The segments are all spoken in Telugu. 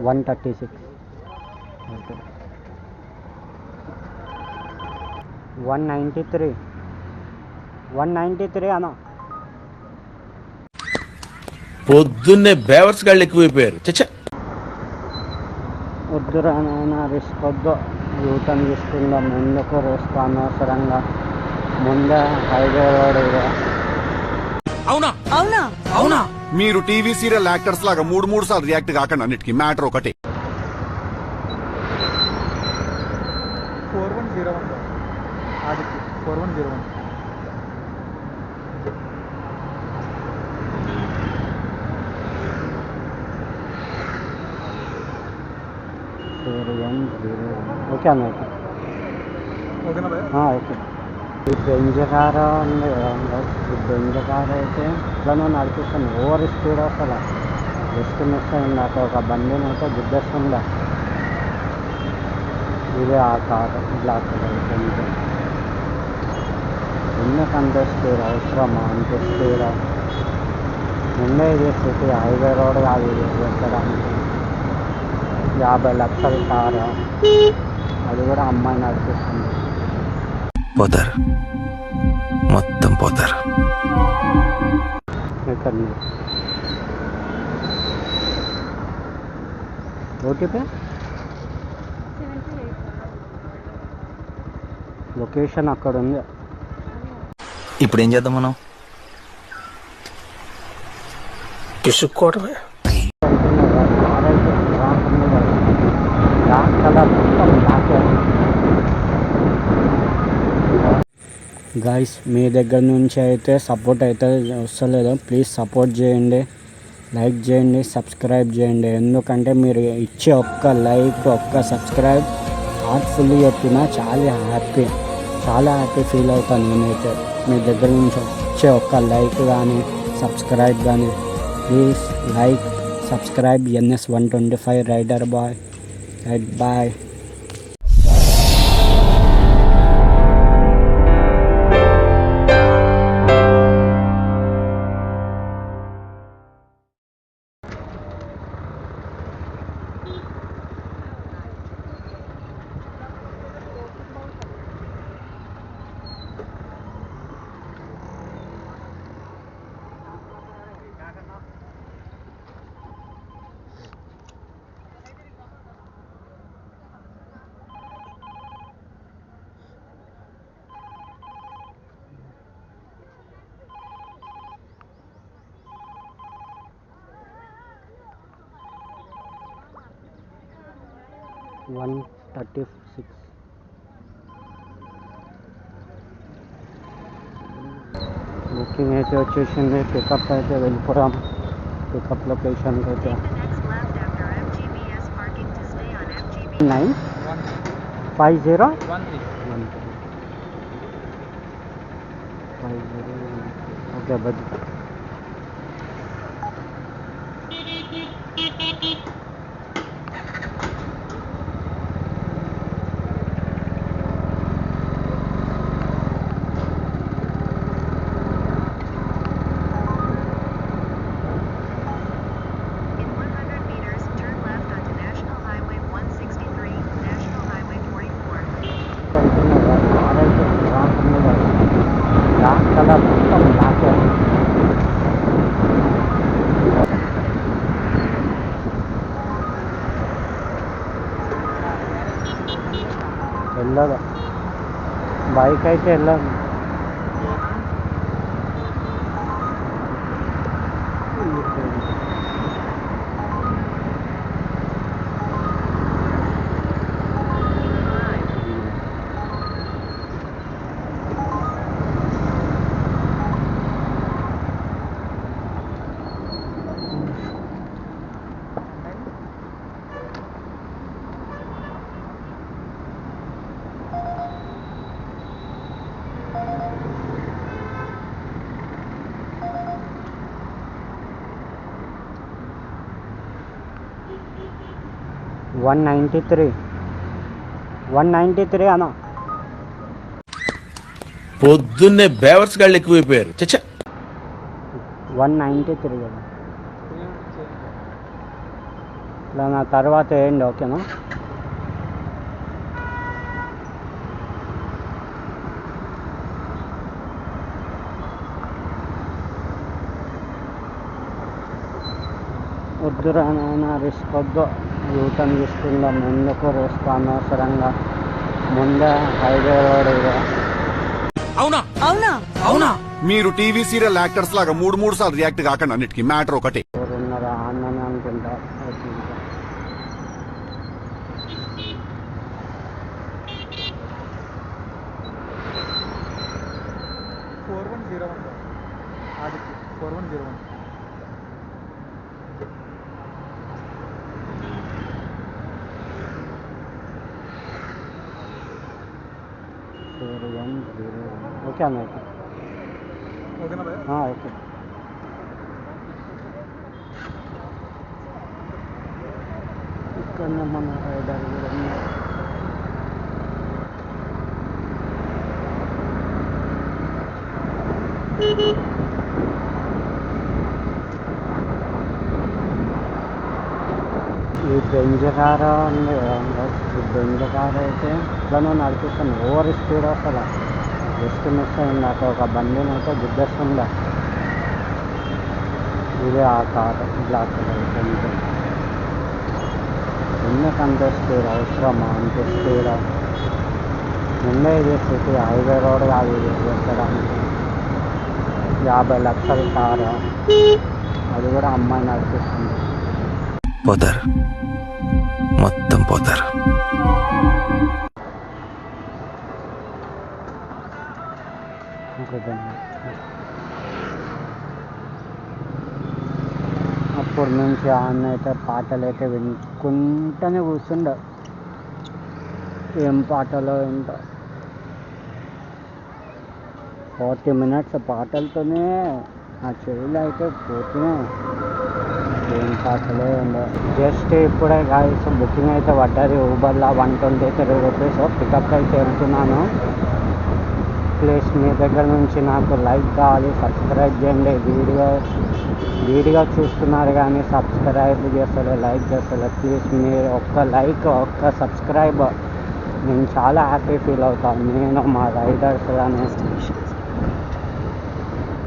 136. Okay. 193. 193 అన్న. పొద్దున్నే బేవర్స్ గాళ్ళు ఎక్కువైపోయారు. చచ్చా వద్దురా నాయన, రిస్క్ వద్దు. యూటర్న్ తీసుకుందాం. ఎందుకు రిస్క్ అనవసరంగా? ముందే హైవే రోడ్ ఇదే. అవునా అవునా అవునా మీరు టీవీ సీరియల్ యాక్టర్స్ లాగా మూడు సార్లు రియాక్ట్ కాకండి. అన్నిటికీ మ్యాటర్ ఒకటే. 4101 ఆదిత్య 4101. ఓకే అన్న. ఓకే. ఓకేనా భయ్యా? ఓకే. ఈ బెంజ్ కారు ఉంది కదా, ఈ బెంజ్ కారు అయితే ఇట్లా నడిపిస్తాను. ఓవర్ స్పీడ్ అసలు జస్ట్ మిస్ అయింది. అక్కడ ఒక బండిని అయితే గుద్దేస్తుందా. ఇదే ఆ కారు, బ్లాక్ కలర్ బెంజ్. ఎందుకంటే స్పీడ్ అవసరమా? అంత స్పీడ్ ముందే ఇది సిటీ హైవే రోడ్ కాదు ఇది ఎక్కడానికి. 50 లక్షల కారు, అది కూడా అమ్మాయి నడిపిస్తుంది. పోతారు, మొత్తం పోతారు. ఇక్కడ ఓటీపీ లొకేషన్ అక్కడ ఉంది. ఇప్పుడు ఏం చేద్దాం మనం? పిసుక్కోవడమే. గాయస్, మీ దగ్గర నుంచి అయితే సపోర్ట్ అయితే వస్తలేదు. ప్లీజ్ సపోర్ట్ చేయండి, లైక్ చేయండి, సబ్స్క్రైబ్ చేయండి. ఎందుకంటే మీరు ఇచ్చే ఒక్క లైక్, ఒక్క సబ్స్క్రైబ్ హార్ట్ఫుల్లీ చెప్పినా చాలా హ్యాపీ ఫీల్ అవుతాను నేనైతే. మీ దగ్గర నుంచి వచ్చే ఒక్క లైక్ కానీ సబ్స్క్రైబ్ కానీ. Please like, subscribe. NS125 rider boy. Right bye. $136. Booking అయితే వచ్చేసింది. పికప్ అయితే వెళ్ళిపోయాం. పికప్ లొకేషన్కి అయితే 950 ఓకే బట్ బ్లాక్ కలర్ మొత్తం బ్లాక్. వెళ్ళదు బైక్ అయితే వెళ్ళదు. $193 అన్న. పొద్దున్నే బేవర్స్ గాళ్ళు ఎక్కువైపోయారు. చచ్చా 193 కదా. ఇలా నా తర్వాత వేయండి, ఓకేనా? వద్దురా నాయన, రిస్క్ వద్దు. యూటర్న్ తీసుకుందాం, ఎందుకు రిస్క్ అనవసరంగా. ముందే హైవే రోడ్ ఇక. అవునా అవునా అవునా మీరు టీవీ సీరియల్ యాక్టర్స్ లాగా మూడు సార్లు రియాక్ట్ కాకండి. అన్నిటికీ మ్యాటర్ ఒకటే. ఎవరున్నారా అన్నని అనుకుంటా. ఓకే. 4101 సార్. ఆదిత్య 4101. ఓకే అన్న, ఓకే. ఓకేనా భయ్యా? ఓకే. ఇక్కడ మన రైడర్ కూడా ఉన్నారు. ఈ బెంజ్ కారు ఉంది కదండి, ఈ బెంజ్ కారు అయితే ఇట్లనో నడిపిస్తాను. ఓవర్ స్పీడ్ అసలు జస్ట్ మిస్ అయింది. అక్కడ ఒక బండిని అయితే గుద్దేస్తుండే. ఇదే ఆ కారు, బ్లాక్ కలర్ బెంజ్. ఎందుకంత స్పీడ్? అవసరమా అంత స్పీడ్? ముందే ఇది సిటీ, హైవే రోడ్ కాదు ఇది పెట్టడానికి. 50 లక్షల కారు, అది కూడా అమ్మాయి నడిపిస్తుంది. పోతారు, మొత్తం పోతారు. అప్పటి నుంచి ఆమె అయితే పాటలు అయితే వినుకుంటూనే కూర్చుండే. ఏం పాటలో ఏంటో 40 మినిట్స్ పాటలతోనే నా చెవులు అయితే పోతున్నాయి. ఏం పాటలో ఏంటో. జస్ట్ ఇప్పుడే గాయస్ బుకింగ్ అయితే పడ్డది ఊబర్లో. 123 రూపీస్. పికప్ అయితే వెళ్తున్నాను. ప్లీజ్ మీ దగ్గర నుంచి నాకు లైక్ కావాలి, సబ్స్క్రైబ్ చేయండి. వీడియో చూస్తున్నారు కానీ సబ్స్క్రైబ్ చేస్తారు, లైక్ చేస్తారు. ప్లీజ్ మీరు ఒక్క లైక్, ఒక్క సబ్స్క్రైబ్, నేను చాలా హ్యాపీ ఫీల్ అవుతాను. నేను మా రైడర్స్ కానీ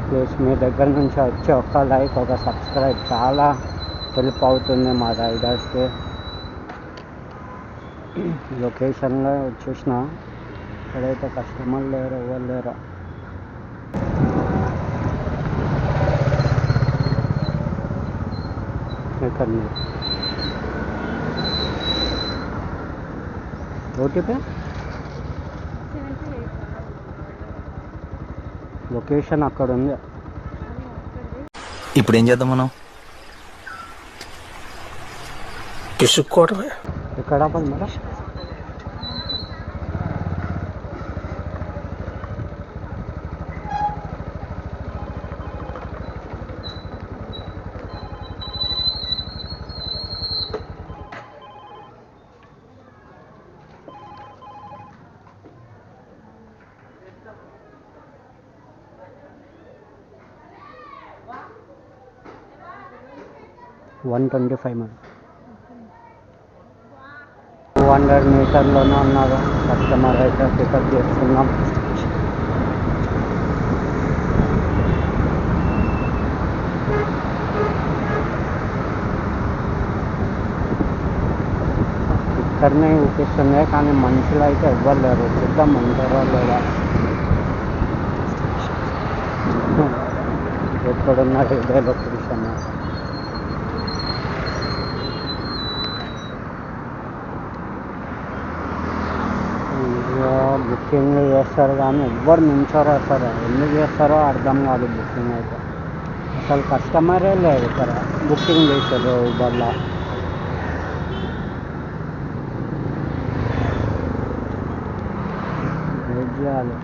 ప్లీజ్ మీ దగ్గర నుంచి వచ్చి ఒక్క లైక్, ఒక సబ్స్క్రైబ్ చాలా హెల్ప్ అవుతుంది మా రైడర్స్కి. లొకేషన్లో వచ్చేసిన, ఇక్కడైతే కస్టమర్ లేరు, ఎవరు లేరు. ఇక్కడ ఓటీపీ లొకేషన్ అక్కడ ఉంది. ఇప్పుడు ఏం చేద్దాం మనం? పిసుక్కోవడమే. ఎక్కడ పని మేడం? $125 మేడం. 200 మీటర్లోనే ఉన్నారు. కస్టమర్ అయితే పికప్ చేసుకున్నాం. ఇక్కడనే చూపిస్తుంది కానీ మనుషులు అయితే ఎవ్వరు లేరు. చూద్దాం ఉంటారో లేదా. ఎక్కడున్నారు? ఇదే లొకేషన్. బుకింగ్ చేస్తారు కానీ ఎవ్వరు నించోరు అసలు. ఎందుకు చేస్తారో అర్థం కాదు. బుకింగ్ అయితే అసలు కస్టమరే లేదు ఇక్కడ. బుకింగ్ చేశారు ఊబర్లో. వెయిట్ చేయాలి.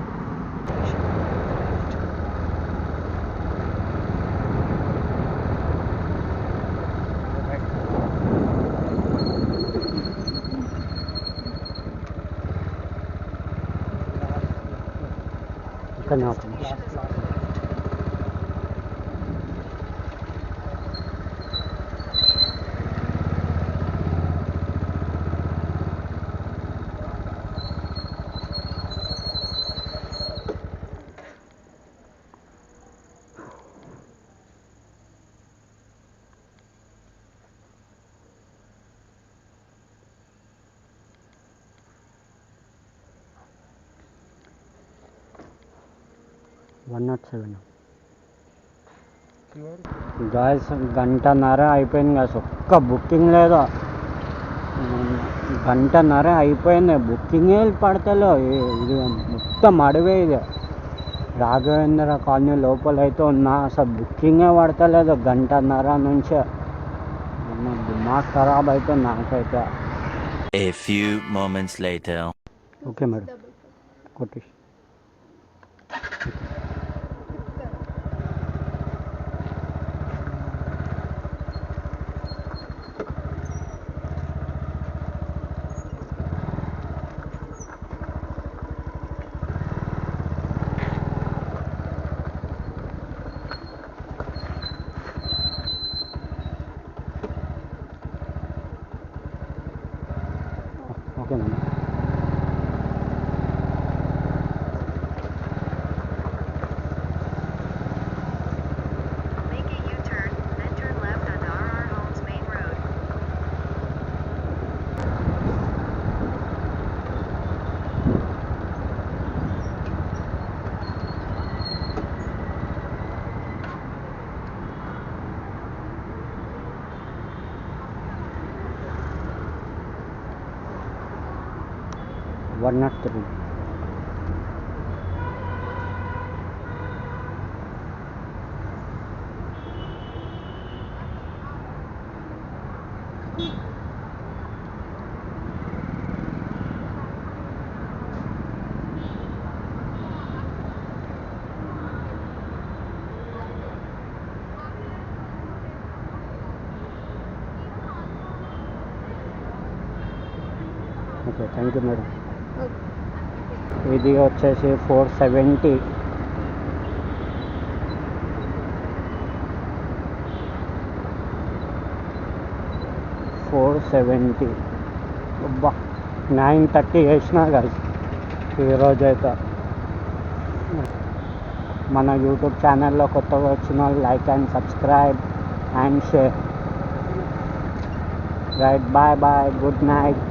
ఇక్కడ 107. ప్యూర్ గాయస్ గంటన్నర అయిపోయింది గాయస్, ఒక్క బుకింగ్ లేదు. గంటన్నర అయిపోయింది, బుకింగే పడతలో. ఇది మొత్తం అడవే ఇది. రాఘవేంద్ర కాలనీ లోపల అయితే ఉన్నా, అసలు బుకింగే పడతలేదు గంటన్నర నుంచే. దిమాగ్ ఖరాబ్ అవుతుంది నాకైతే. A few moments later. Okay madam, కొట్టేసి. Okay madam. Make a U-turn, then turn left onto RR Homes Main Road. One not three. Okay, thank you madam. ఇది వచ్చేసి 470. 470. అబ్బా, 9:30 వేసినా కదా ఈరోజైతే. మన యూట్యూబ్ ఛానల్లో కొత్తగా వచ్చిన వాళ్ళు like and subscribe and share. Right, bye bye, good night.